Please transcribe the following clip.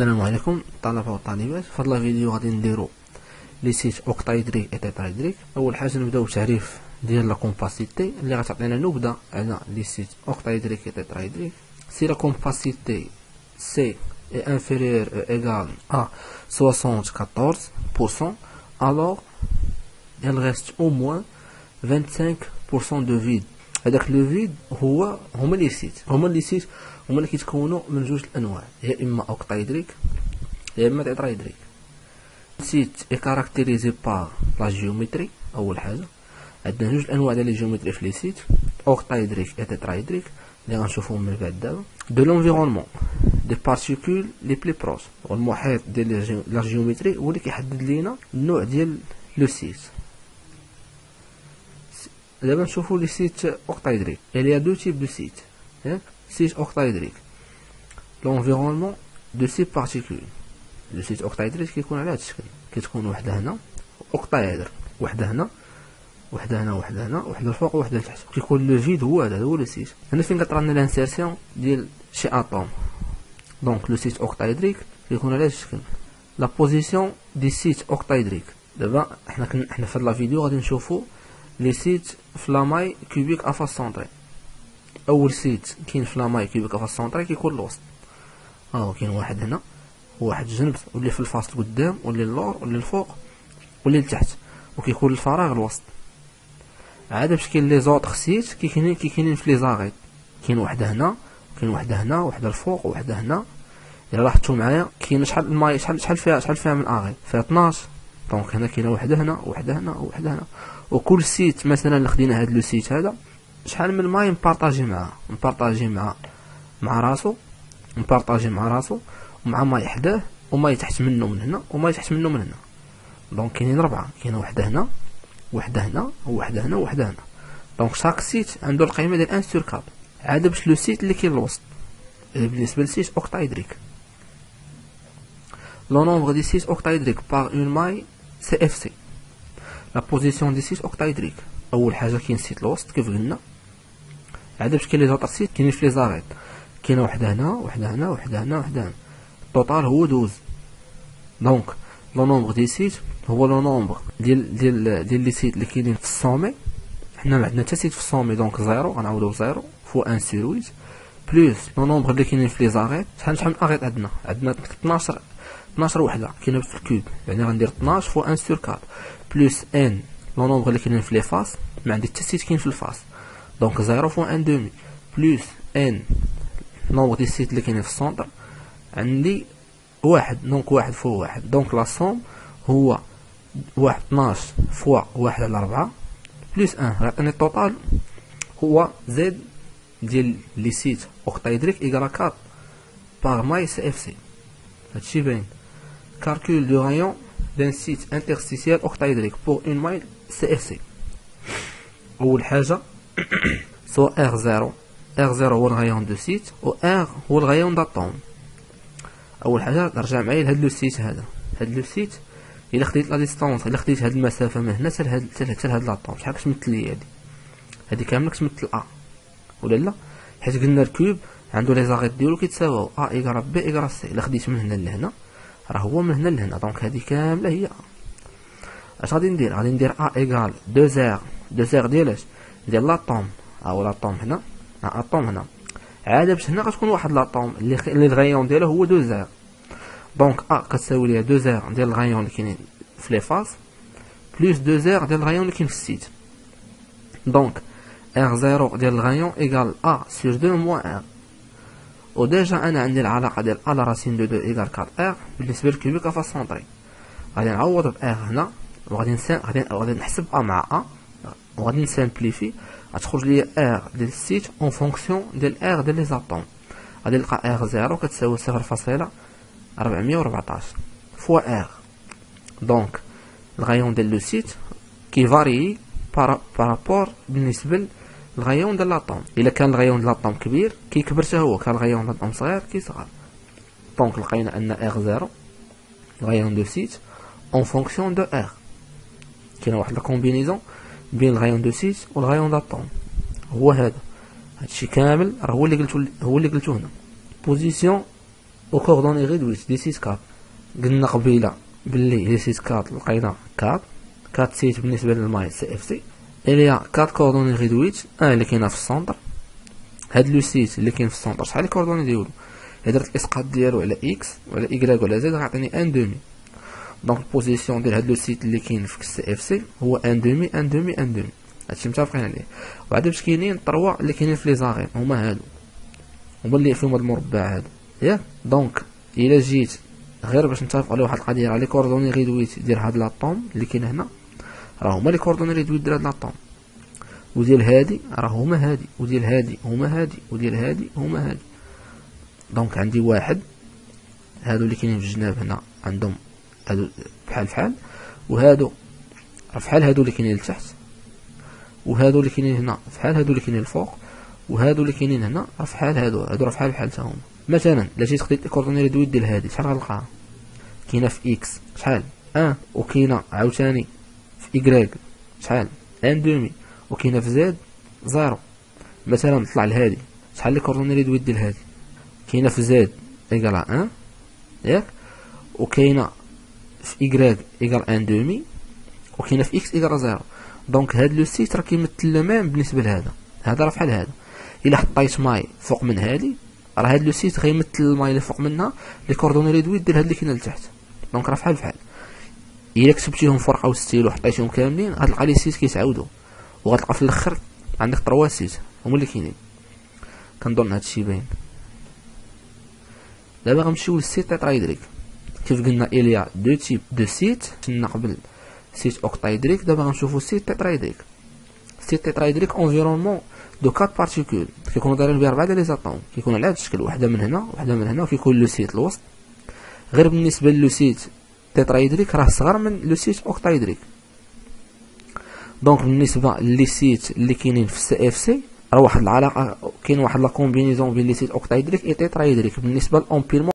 السلام عليكم طلبة وطالبات. في هذا الفيديو غادي نديرو لي سيت اوكتايدريك اي تيترايدريك. اول حاجه نبداو بتعريف ديال لا كومباسيتي اللي غتعطينا نبذه على لي سيت اوكتايدريك اي تيترايدريك. Si la compacité C est inférieure ou égale à 74%, alors il reste au moins 25% de vide. هذاك لو فيد هما لي سيت هما اللي كيتكونوا من جوج الانواع، يا اما اوكتايدريك يا اما تيترايدريك. سيت اي كاركتيريزي بار لا جيومتري. اول حاجه عندنا جوج الانواع ديال لي جيومتري في لي سيت، اوكتايدريك و تيترايدريك اللي غنشوفوهم من بعد دابا. دو لونفيرونمون دي بارتيكول لي بلي بروش، والمحيط ديال لا جيومتري هو اللي كيحدد لينا النوع ديال لو سيت. دابا نشوفو لي سيت اوكتايدريك. il y a deux types de sites. Site octaédrique, l'environnement de ces particules. Le site octaédrique كيكون على هذا الشكل، كتكون وحده هنا اوكتايدر، وحده هنا وحده هنا وحده هنا وحده الفوق وحده لتحت، كيكون لو فيد هو هذا هو لو سيت. هنا فين كطرا لنا لانسيرسيون ديال شي اتوم. دونك لو سيت اوكتايدريك كيكون على هذا الشكل. لا بوزيسيون دي سيت اوكتايدريك. دابا حنا في هاد لا فيديو غادي نشوفو لي سيت في لاماي كوبيك افاس سونطري. اول سيت كاين في لاماي كوبيك افاس سونطري كيكون الوسط، كاين واحد هنا وواحد جنب، واللي في الفاصل قدام واللي اللور واللي الفوق واللي لتحت، وكيكون الفراغ الوسط. عاد باش كاين لي زوطخ سيت كاينين في لي زاغيط، كاين وحده هنا وكاين وحده هنا وحده الفوق وحده هنا. الا لاحظتوا معايا كاين شحال الماي شحال فيها من اغي، فيها 12. دونك هنا كاينه وحده هنا وحده هنا وحده هنا، وكل سيت مثلا اللي خدينا هاد لو سيت هذا شحال من الماء نبارطاجي مع راسو، ومع ماء حداه وماء تحت منه من هنا وماء تحت منه من هنا. دونك كاينين 4، كاينه وحده هنا وحده هنا وحده هنا وحده هنا. دونك شاك سيت عنده القيمه ديال 1/4. عاد باش لو سيت اللي كاين الوسط بالنسبه للسيت اوكتايدريك، لو نومبر دي سيت اوكتايدريك بار اون ماي سي اف سي. لا بوزيسيون دي سيت اوكتايدريك، اول حاجه كاين سيت الوسط كيف قلنا. عاد باش كاين لي زوطر سيت كاينين في لي زاغيط، كاينه وحده هنا وحده هنا وحده هنا وحده هنا، التوتال هو 12. دونك لو نومبر دي سيت هو لو نومبر ديال لي سيت اللي كاينين في السومي. حنا ما عندنا حتى سيت في السومي، دونك 0 غنعاودو 0 فوا 1 سور 8 بلوس لو نومبر اللي كاينين في لي زاغيط. شحال من اغيط عندنا 12 وحده كاينه في الكوب، يعني غندير 12 فوا 1 سور 4 بلوس ان لو نومبر اللي كاينين في لي فاس. ما عندي حتى سيت كاين في الفاس، دونك 0 فوا 1 دومي بلوس ان نومبر دي سيت اللي كاينين في السونتر عندي 1، دونك 1 فوا 1. دونك لا سوم هو 12 فوا 1 على 4 بلوس 1 غيعطيني التوتال هو زد ديال لي سيت اوكتايدريك ايكال 4 باغ ماي سي اف سي. هادشي باين. كالكول دو رايون دان سيت انترستيسيال اوكتايدريك بور اون مايل سي اف سي. اول حاجه سو R0 هو الغيون دو سيت و R هو الغيون داتوم. اول حاجه نرجع معايا لهاد لو سيت هذا. هاد لو سيت الا خديت لا ديستونس، الا خديت هاد المسافه من هنا حتى لهاد لاطوم، شحال كتمثل لي هادي كامله كتمثل A ولا لا؟ حيت قلنا الكوب عنده لي زاغيط ديالو كيتساواو A ايكال B ايكال C. الا خديت من هنا لهنا راه هو من هنا لهنا، دونك هادي كامله هي A. اش غادي ندير A ايكال 2 ديال ديال لاطوم، او لاطوم هنا اتوم هنا. عاد باش هنا غتكون واحد لاطوم اللي الغيون ديالو هو 2. دونك A كتساوي ليها 2 ديال الغيون اللي كاينين في لي فاز بلس 2 ديال الغيون اللي كاين في السيت. دونك R0 ديال الغيون ايكال A سور 2 موان 1. وديجا انا عندي العلاقه ديال A لا راسين دو 2 ايكال 4 R بالنسبه للكوبيك افاس سونطري. غادي نعوض ب R هنا وغادي نحسب A مع A وغادي نسامبليفي. غتخرج لي R ديال السيت اون فونكسيون ديال R ديال لي زاتوم. غادي نلقى R0 كتساوي 0.414 فوا R. دونك الغيون ديال لو سيت كيفاري بارابور بالنسبه للغيون ديال لاطوم. الا كان الغيون ديال لاطوم كبير كيكبر حتى هو، كان الغيون ديال لاطوم صغير كيصغر. دونك لقينا ان R0 غيون دو سيت اون فونكسيون دو R. كاينه واحد لا كومبينيزون بين الغيون دو سيت والغيون داتوم، هو هذا. هادشي كامل راه هو اللي قلتو هنا. بوزيسيون وكوردوني ريدويت دي سيت 4. قلنا قبيله باللي لي سيت 4 لقينا 4 سيت بالنسبه للماي سي اف سي. اليا 4 كوردوني ريدويت اللي كاينه في السونتر. هاد لو سيت اللي كاين في السونتر شحال الكوردوني ديالو؟ الا درت الاسقاط ديالو على اكس وعلى ايكغيك وعلى زد غيعطيني ان دومي. دونك البوزيسيون ديال هاد لو سيت اللي كاين في السي اف سي هو ان دومي ان دومي ان دومي. هادشي متفقين عليه. وعاد باش كاينين 3 اللي كاينين في لي زاغين هما هادو، هما اللي فيهم هاد المربع هادو ياك. دونك الا جيت غير باش نتفقوا على واحد القضيه، راه لي كوردوني ريدويت ديال هاد لاطوم اللي كاين هنا راه هما لي كوردوني ريدويت ديال هاد لاطوم، وديال هادي راه هما هادي، وديال هادي هما هادي، وديال هادي هما هادي. دونك عندي واحد، هادو اللي كاينين في الجناب هنا عندهم هادو بحال وهادو بحال هادو اللي كاينين لتحت، وهادو اللي كاينين هنا بحال هادو اللي كاينين الفوق، وهادو اللي كاينين هنا بحال هادو راه بحال حتى هما. مثلا الا جيت خديت الكوردوني ريدويت ديال هادي شحال غنلقاها؟ كاينه في اكس شحال 1، وكاينه عاوتاني في ايكغيك شحال ان دومي، وكاينه في زد 0. مثلا نطلع لهادي شحال لي كوردوني ريدويت ديال هادي؟ كاينه في زد ايكال 1 ياك، وكاينه في ايكغيك ايكال ان دومي، وكاينه في اكس ايكال 0. دونك هاد لو سيت راه كيمثل لو ميم بالنسبه لهذا، هذا راه بحال هذا. الا حطيت ماي فوق من هادي راه هاد لو سيت غيمثل الماي اللي فوق منها لي كوردوني ريدويت ديال هاد اللي كاينه لتحت. دونك راه بحال الا كتبتيهم في ورقه وستيل وحطيتيهم كاملين غتلقى لي سيت كيتعاودوا، وغتلقى في الاخر عندك 3 سيت هما اللي كاينين. كنظن هادشي باين. دابا غنمشيو للسيت تيترايدريك. كيف قلنا اليا دو تيب دو سيت، كنا قبل سيت اوكتايدريك، دابا غنشوفو سيت تيترايدريك. سيت تيترايدريك انفيرونمون دو 4 بارتيكول كيكونوا دايرين بها 4 ديال لي زاتوم، كيكون على هاد الشكل، وحده من هنا وحده من هنا، وكيكون لو سيت الوسط. غير بالنسبه لو سيت تيترايدريك راه صغر من لو سيت اوكتايدريك. دونك بالنسبه لي سيت اللي كاينين في السي اف سي راه واحد العلاقه، كاين واحد لا كومبينيزون بين لي سيت اوكتايدريك و تيترايدريك بالنسبه للامبيرمون